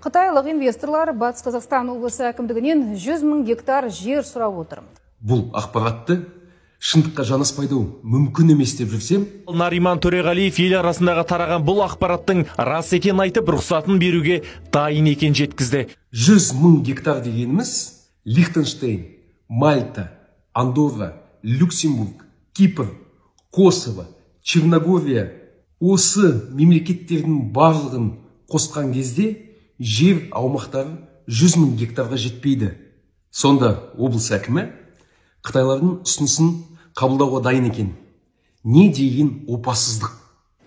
Қытайлық инвесторлар Батыс Қазақстан облысы әкімдігінен 100 000 гектар жер сұрап отыр. Бұл ақпаратты шындыққа жанаспайды мүмкін емес деп жүрсем, Нариман Төреғалиев ел арасындағы тараған бұл ақпараттың рас екенін айтып, рұқсатын беруге дайын екенін жеткізді. 100 000 гектар дегеніміз Лихтенштейн, Мальта, Андорра, Люксембург, Кипр, Косово, Черногория, осы мемлекеттердің барлығын қосқан кезде жер аумақтары 100 000 гектарға жетпейді. Сонда облыс әкімі қытайлардың ұсынысын қабылдауға дайын екен. Не деген опасыздық.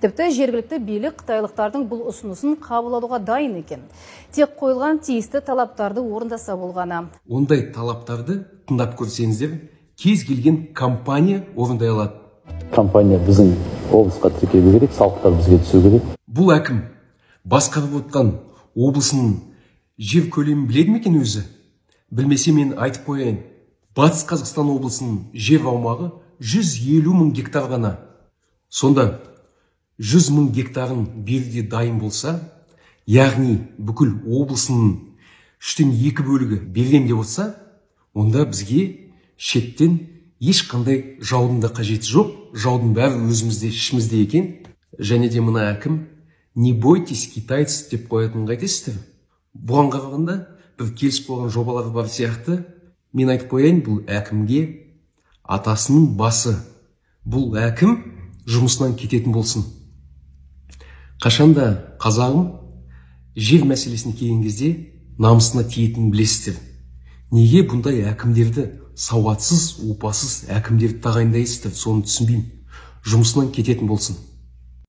Тіпті жергілікті билік қытайлықтардың бұл ұсынысын қабылдауға дайын екен. Тек қойылған тиісті талаптарды орындаса болғаны. Ондай талаптарды тыңдап көрсеңіздер, кез келген компания орындай алады. Компания біздің облысқа тіркелу керек, салықтар бізге түсу керек. Бұл әкім басқарып отқан облысының жер көлемін біледі ме екен өзі? Білмесе мен айтып қояйын. Батыс Қазақстан облысының жер аумағы 150 000 гектар ғана. Сонда 100 000 гектарын беруге дайын болса, яғни бүкіл облысының 3/2 бөлігі берген деп отса, онда бізге шеттен ешқандай жаудың да қажеті жоқ. Жаудың бәрі өзімізде, ішімізде екен. Және де мына әкім не бойтесь, китайцы деп қоятынын қайтесіздер. Бұған қарағанда бір келісіп қойған жобалар бар сияқты. Мен айтып қояйын, бұл әкімге атасының басы. Бұл әкім жұмысынан кететін болсын. Қашанда қазағым жер мәселесіне келген кезде намысына тиетінін білесіздер. Неге бұндай әкімдерді, сауатсыз, опасыз әкімдерді тағайындайсыздар, соны түсінбеймін. Жұмысынан кететін болсын.